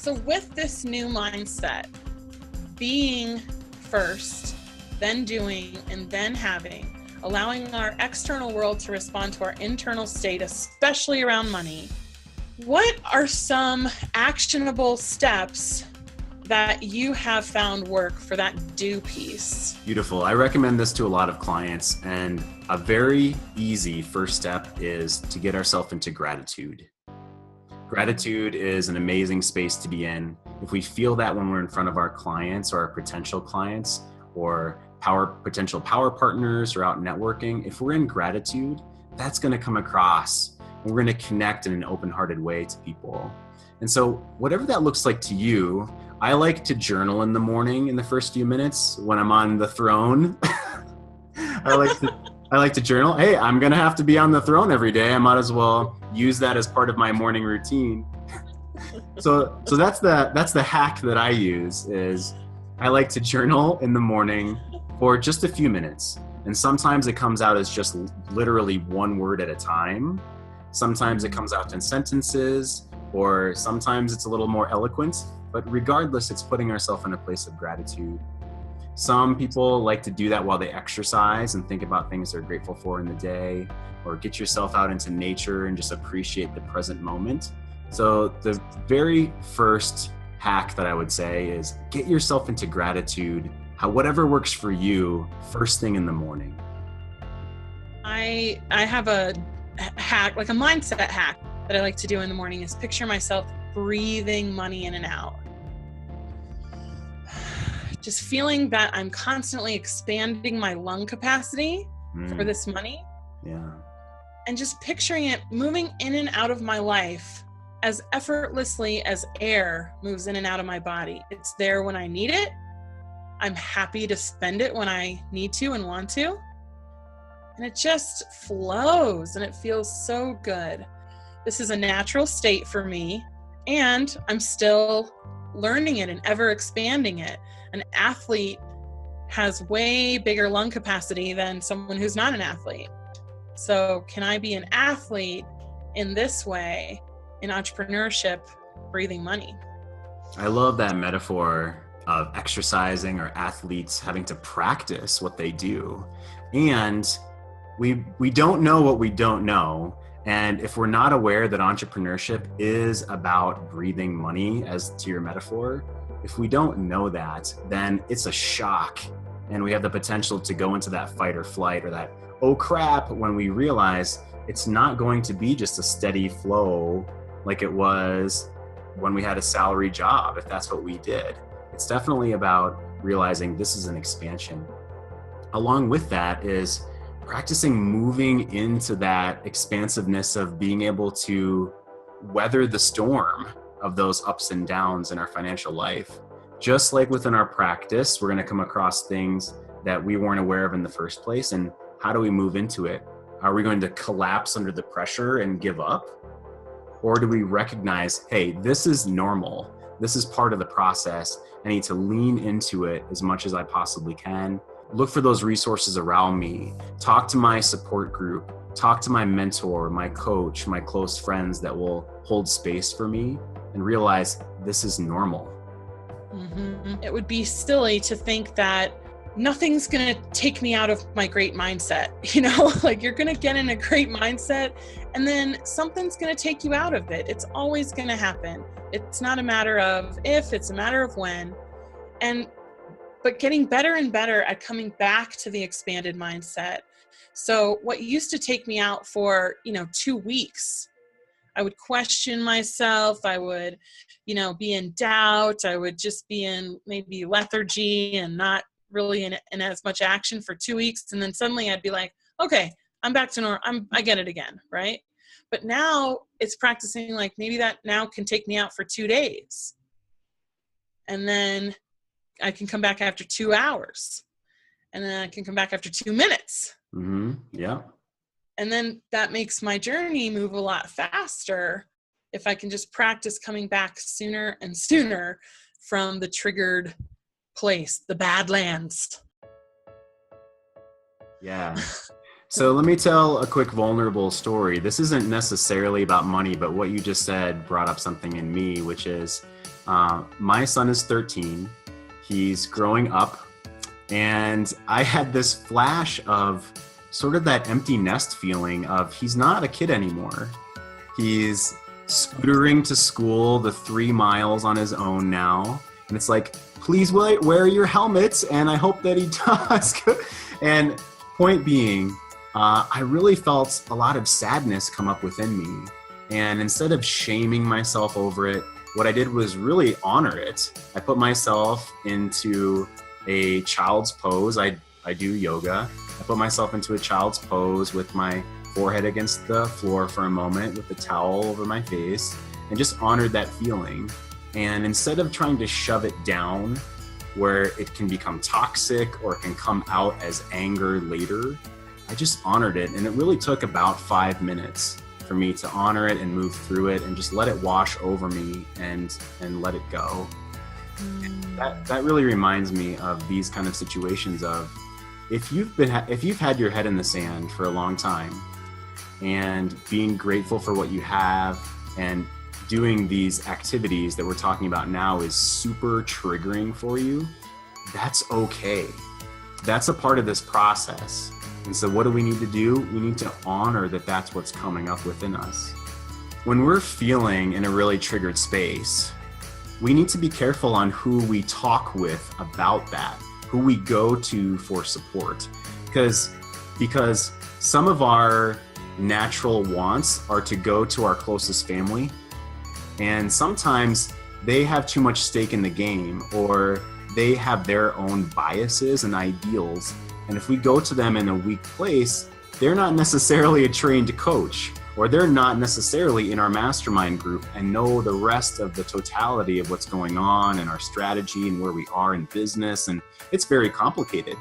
So with this new mindset, being first, then doing, and then having, allowing our external world to respond to our internal state, especially around money, what are some actionable steps that you have found work for that do piece? Beautiful. I recommend this to a lot of clients, and a very easy first step is to get ourselves into gratitude. Gratitude is an amazing space to be in. If we feel that when we're in front of our clients or our potential clients or potential power partners or out networking, if we're in gratitude, that's going to come across. We're going to connect in an open-hearted way to people. And so whatever that looks like to you, I like to journal in the morning in the first few minutes when I'm on the throne. I like to journal. Hey, I'm going to have to be on the throne every day. I might as well use that as part of my morning routine. So that's the hack that I use is I like to journal in the morning for just a few minutes. And sometimes it comes out as just literally one word at a time. Sometimes it comes out in sentences, or sometimes it's a little more eloquent. But regardless, it's putting ourselves in a place of gratitude. Some people like to do that while they exercise and think about things they're grateful for in the day, or get yourself out into nature and just appreciate the present moment. So the very first hack that I would say is get yourself into gratitude, whatever works for you, first thing in the morning. I have a hack, like a mindset hack that I like to do in the morning is picture myself breathing money in and out. Just feeling that I'm constantly expanding my lung capacity for this money. Yeah. And just picturing it moving in and out of my life as effortlessly as air moves in and out of my body. It's there when I need it. I'm happy to spend it when I need to and want to. And it just flows and it feels so good. This is a natural state for me, and I'm still learning it and ever expanding it. An athlete has way bigger lung capacity than someone who's not an athlete. So can I be an athlete in this way in entrepreneurship, breathing money? I love that metaphor of exercising or athletes having to practice what they do. And we don't know what we don't know. And if we're not aware that entrepreneurship is about breathing money, as to your metaphor, if we don't know that, then it's a shock. And we have the potential to go into that fight or flight or that, oh crap, when we realize it's not going to be just a steady flow like it was when we had a salary job, if that's what we did. It's definitely about realizing this is an expansion. Along with that is practicing moving into that expansiveness of being able to weather the storm of those ups and downs in our financial life. Just like within our practice, we're going to come across things that we weren't aware of in the first place. And how do we move into it? Are we going to collapse under the pressure and give up? Or do we recognize, hey, this is normal. This is part of the process. I need to lean into it as much as I possibly can. Look for those resources around me. Talk to my support group. Talk to my mentor, my coach, my close friends that will hold space for me and realize this is normal. Mm-hmm. It would be silly to think that nothing's going to take me out of my great mindset. Like you're going to get in a great mindset and then something's going to take you out of it. It's always going to happen. It's not a matter of if, it's a matter of when. But getting better and better at coming back to the expanded mindset. So what used to take me out for, 2 weeks, I would question myself. I would, be in doubt. I would just be in maybe lethargy and not really in as much action for 2 weeks. And then suddenly I'd be like, okay, I'm back to normal. I get it again. Right. But now it's practicing like maybe that now can take me out for 2 days. And then I can come back after 2 hours, and then I can come back after 2 minutes. Mm-hmm. Yeah. And then that makes my journey move a lot faster if I can just practice coming back sooner and sooner from the triggered place, the Badlands. Yeah. So let me tell a quick vulnerable story. This isn't necessarily about money, but what you just said brought up something in me, which is My son is 13. He's growing up. And I had this flash of sort of that empty nest feeling of he's not a kid anymore. He's scootering to school the 3 miles on his own now. And it's like, please wear your helmets. And I hope that he does. And point being, I really felt a lot of sadness come up within me. And instead of shaming myself over it, what I did was really honor it. I put myself into a child's pose. I do yoga. I put myself into a child's pose with my forehead against the floor for a moment with the towel over my face and just honored that feeling. And instead of trying to shove it down where it can become toxic or it can come out as anger later, I just honored it. And it really took about 5 minutes for me to honor it and move through it and just let it wash over me and let it go. That really reminds me of these kind of situations of if you've had your head in the sand for a long time and being grateful for what you have and doing these activities that we're talking about now is super triggering for you, that's okay. That's a part of this process. And so what do we need to do? We need to honor that that's what's coming up within us. When we're feeling in a really triggered space, we need to be careful on who we talk with about that, who we go to for support. Because some of our natural wants are to go to our closest family. And sometimes they have too much stake in the game, or they have their own biases and ideals. And if we go to them in a weak place, they're not necessarily a trained coach, or they're not necessarily in our mastermind group and know the rest of the totality of what's going on and our strategy and where we are in business. And it's very complicated.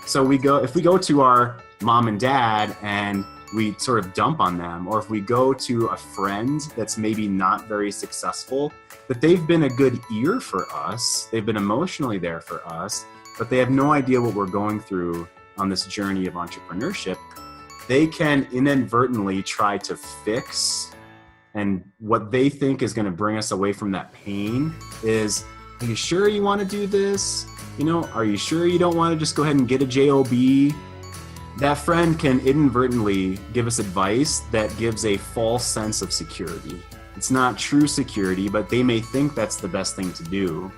So if we go to our mom and dad and we sort of dump on them, or if we go to a friend that's maybe not very successful, but they've been a good ear for us, they've been emotionally there for us, but they have no idea what we're going through on this journey of entrepreneurship, they can inadvertently try to fix, and what they think is going to bring us away from that pain is, are you sure you want to do this? Are you sure you don't want to just go ahead and get a job? That friend can inadvertently give us advice that gives a false sense of security. It's not true security, but they may think that's the best thing to do.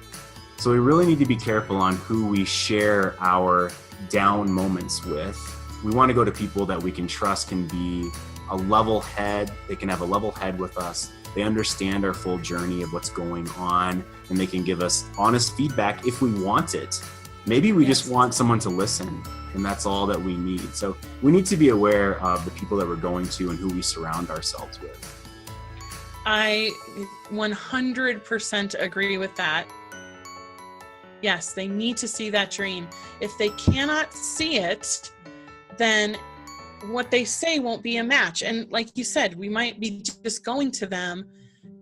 So we really need to be careful on who we share our down moments with. We want to go to people that we can trust can be a level head. They can have a level head with us. They understand our full journey of what's going on, and they can give us honest feedback if we want it. Maybe we just want someone to listen, and that's all that we need. So we need to be aware of the people that we're going to and who we surround ourselves with. I 100% agree with that. Yes, they need to see that dream. If they cannot see it, then what they say won't be a match. And like you said, we might be just going to them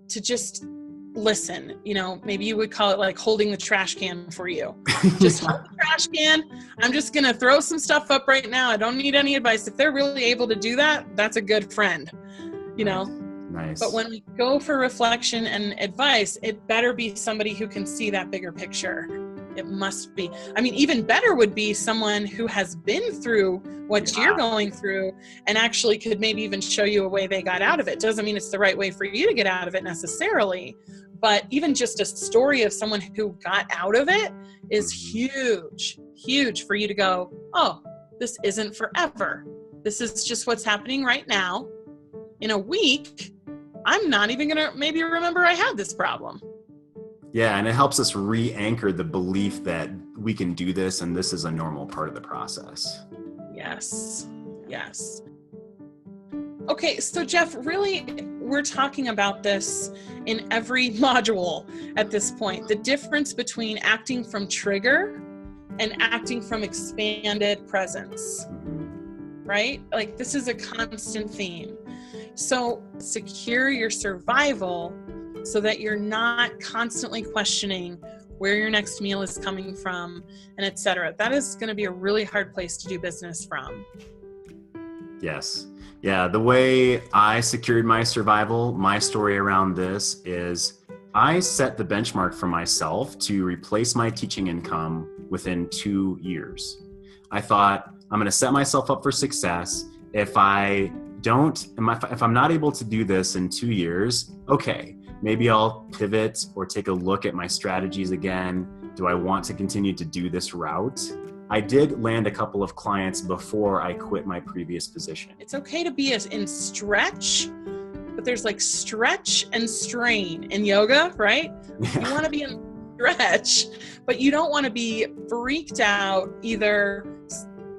to just listen. Maybe you would call it like holding the trash can for you. Just hold the trash can. I'm just going to throw some stuff up right now. I don't need any advice. If they're really able to do that, that's a good friend, Nice. But when we go for reflection and advice, it better be somebody who can see that bigger picture. It must be. Even better would be someone who has been through what you're going through and actually could maybe even show you a way they got out of it. Doesn't mean it's the right way for you to get out of it necessarily, but even just a story of someone who got out of it is huge for you to go, oh, this isn't forever. This is just what's happening right now. In a week, I'm not even going to maybe remember I had this problem. Yeah, and it helps us re-anchor the belief that we can do this and this is a normal part of the process. Yes. Okay, so Jeff, really, we're talking about this in every module at this point. The difference between acting from trigger and acting from expanded presence, right? Like this is a constant theme. So secure your survival so that you're not constantly questioning where your next meal is coming from, and et cetera. That is going to be a really hard place to do business from. Yes. Yeah. The way I secured my survival, my story around this is I set the benchmark for myself to replace my teaching income within 2 years. I thought, I'm going to set myself up for success. If I'm not able to do this in 2 years, okay, maybe I'll pivot or take a look at my strategies again. Do I want to continue to do this route? I did land a couple of clients before I quit my previous position. It's okay to be in stretch, but there's like stretch and strain in yoga, right? Yeah. You want to be in stretch, but you don't want to be freaked out either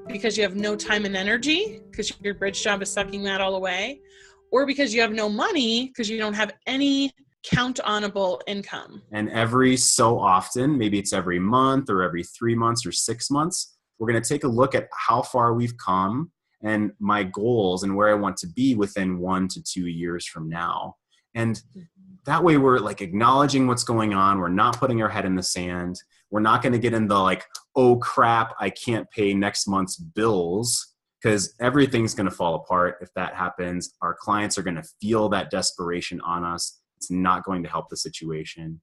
because you have no time and energy because your bridge job is sucking that all away, or because you have no money because you don't have any count-onable income. And every so often, maybe it's every month or every 3 months or 6 months, we're going to take a look at how far we've come and my goals and where I want to be within 1 to 2 years from now. And that way we're like acknowledging what's going on. We're not putting our head in the sand. We're not going to get into like, oh crap, I can't pay next month's bills, because everything's going to fall apart if that happens. Our clients are going to feel that desperation on us. It's not going to help the situation.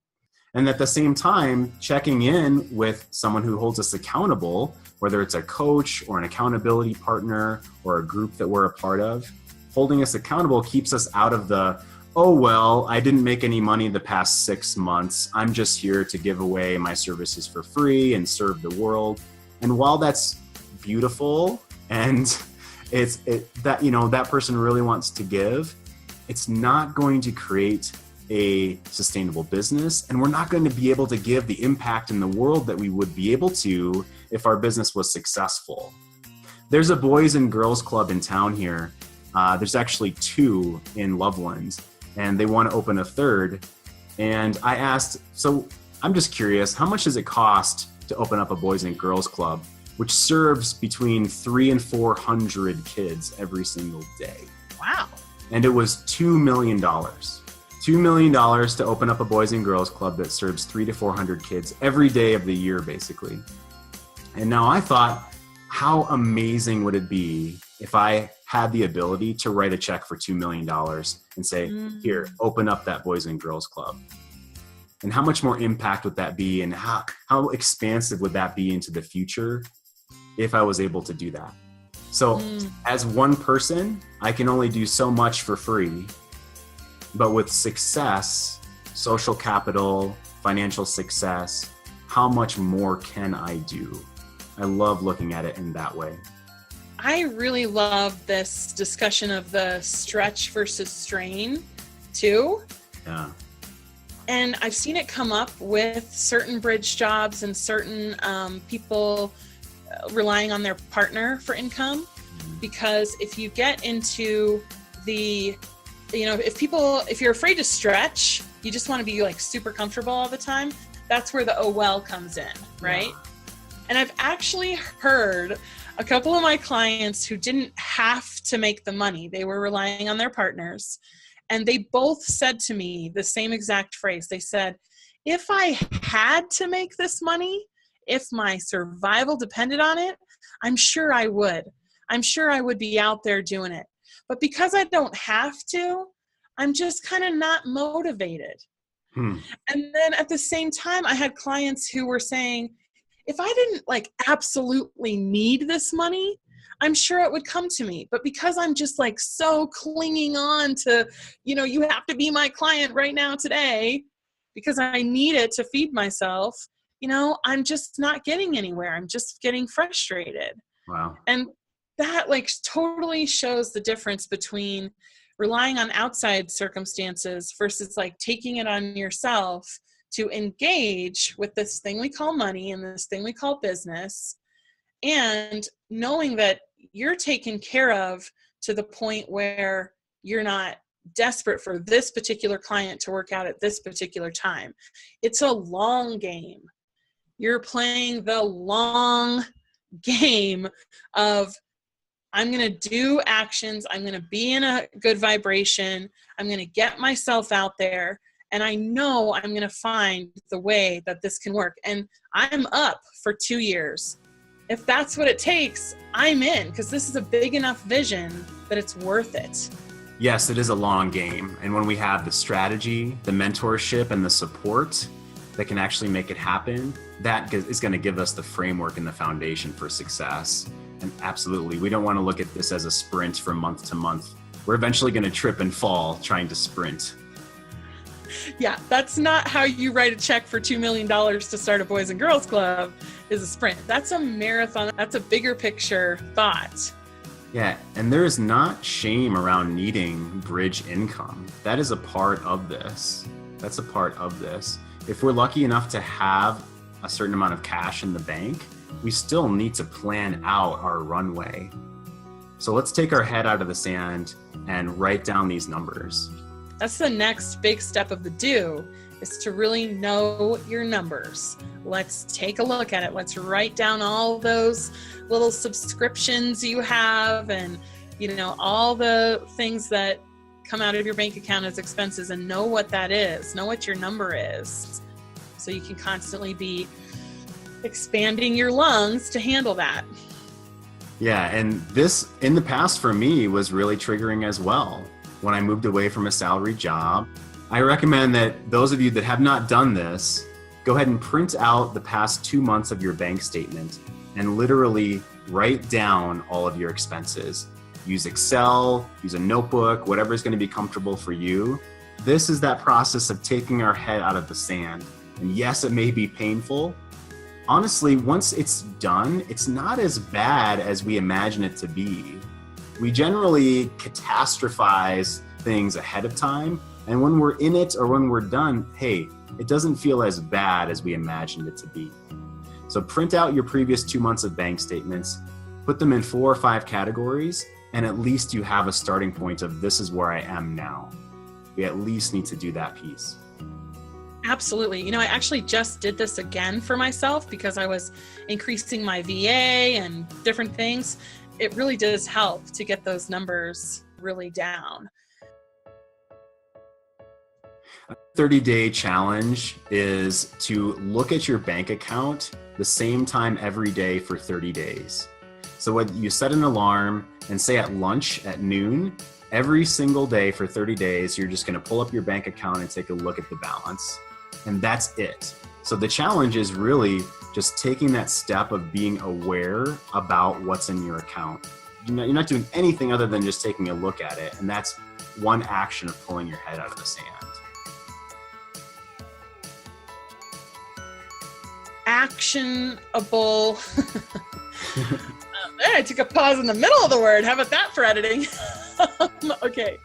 And at the same time, checking in with someone who holds us accountable, whether it's a coach or an accountability partner or a group that we're a part of, holding us accountable keeps us out of the, oh, well, I didn't make any money the past 6 months. I'm just here to give away my services for free and serve the world. And while that's beautiful and that person really wants to give, it's not going to create a sustainable business, and we're not going to be able to give the impact in the world that we would be able to if our business was successful. There's a boys and girls club in town here. There's actually 2 in Loveland, and they want to open a 3rd. And I asked, so I'm just curious, how much does it cost to open up a boys and girls club, which serves between 300 and 400 kids every single day? Wow. And it was $2 million. $2 million to open up a boys and girls club that serves 300 to 400 kids every day of the year, basically. And now I thought, how amazing would it be if I had the ability to write a check for $2 million and say, here, open up that boys and girls club? And how much more impact would that be? And how expansive would that be into the future if I was able to do that? So as one person, I can only do so much for free. But with success, social capital, financial success, how much more can I do? I love looking at it in that way. I really love this discussion of the stretch versus strain too. Yeah. And I've seen it come up with certain bridge jobs and certain people relying on their partner for income. Because if you get into if you're afraid to stretch, you just want to be like super comfortable all the time, that's where the oh well comes in, right? Yeah. And I've actually heard a couple of my clients who didn't have to make the money. They were relying on their partners. And they both said to me the same exact phrase. They said, if I had to make this money, if my survival depended on it, I'm sure I would. I'm sure I would be out there doing it. But because I don't have to, I'm just kind of not motivated. And then at the same time, I had clients who were saying, if I didn't like absolutely need this money, I'm sure it would come to me. But because I'm just like so clinging on to, you have to be my client right now today because I need it to feed myself, I'm just not getting anywhere. I'm just getting frustrated. Wow. And that like totally shows the difference between relying on outside circumstances versus like taking it on yourself to engage with this thing we call money and this thing we call business, and knowing that you're taken care of to the point where you're not desperate for this particular client to work out at this particular time. It's a long game. You're playing the long game of, I'm going to do actions. I'm going to be in a good vibration. I'm going to get myself out there. And I know I'm going to find the way that this can work. And I'm up for 2 years. If that's what it takes, I'm in, because this is a big enough vision that it's worth it. Yes, it is a long game. And when we have the strategy, the mentorship, and the support that can actually make it happen, that is going to give us the framework and the foundation for success. And absolutely, we don't want to look at this as a sprint from month to month. We're eventually going to trip and fall trying to sprint. Yeah, that's not how you write a check for $2 million to start a Boys and Girls Club, is a sprint. That's a marathon. That's a bigger picture thought. Yeah, and there is not shame around needing bridge income. That is a part of this. That's a part of this. If we're lucky enough to have a certain amount of cash in the bank, we still need to plan out our runway. So let's take our head out of the sand and write down these numbers. That's the next big step of the do, is to really know your numbers. Let's take a look at it. Let's write down all those little subscriptions you have and, all the things that come out of your bank account as expenses, and know what that is. Know what your number is, so you can constantly be expanding your lungs to handle that. Yeah, and this in the past for me was really triggering as well. When I moved away from a salary job, I recommend that those of you that have not done this, go ahead and print out the past 2 months of your bank statement and literally write down all of your expenses. Use Excel, use a notebook, whatever is going to be comfortable for you. This is that process of taking our head out of the sand. And yes, it may be painful. Honestly, once it's done, it's not as bad as we imagine it to be. We generally catastrophize things ahead of time, and when we're in it or when we're done, hey, it doesn't feel as bad as we imagined it to be. So print out your previous 2 months of bank statements, put them in 4 or 5 categories, and at least you have a starting point of this is where I am now. We at least need to do that piece. Absolutely. I actually just did this again for myself because I was increasing my VA and different things. It really does help to get those numbers really down. A 30-day challenge is to look at your bank account the same time every day for 30 days. So when you set an alarm and say at lunch at noon, every single day for 30 days, you're just going to pull up your bank account and take a look at the balance. And that's it. So the challenge is really just taking that step of being aware about what's in your account. You're not doing anything other than just taking a look at it. And that's one action of pulling your head out of the sand. Actionable. I took a pause in the middle of the word. How about that for editing? Okay.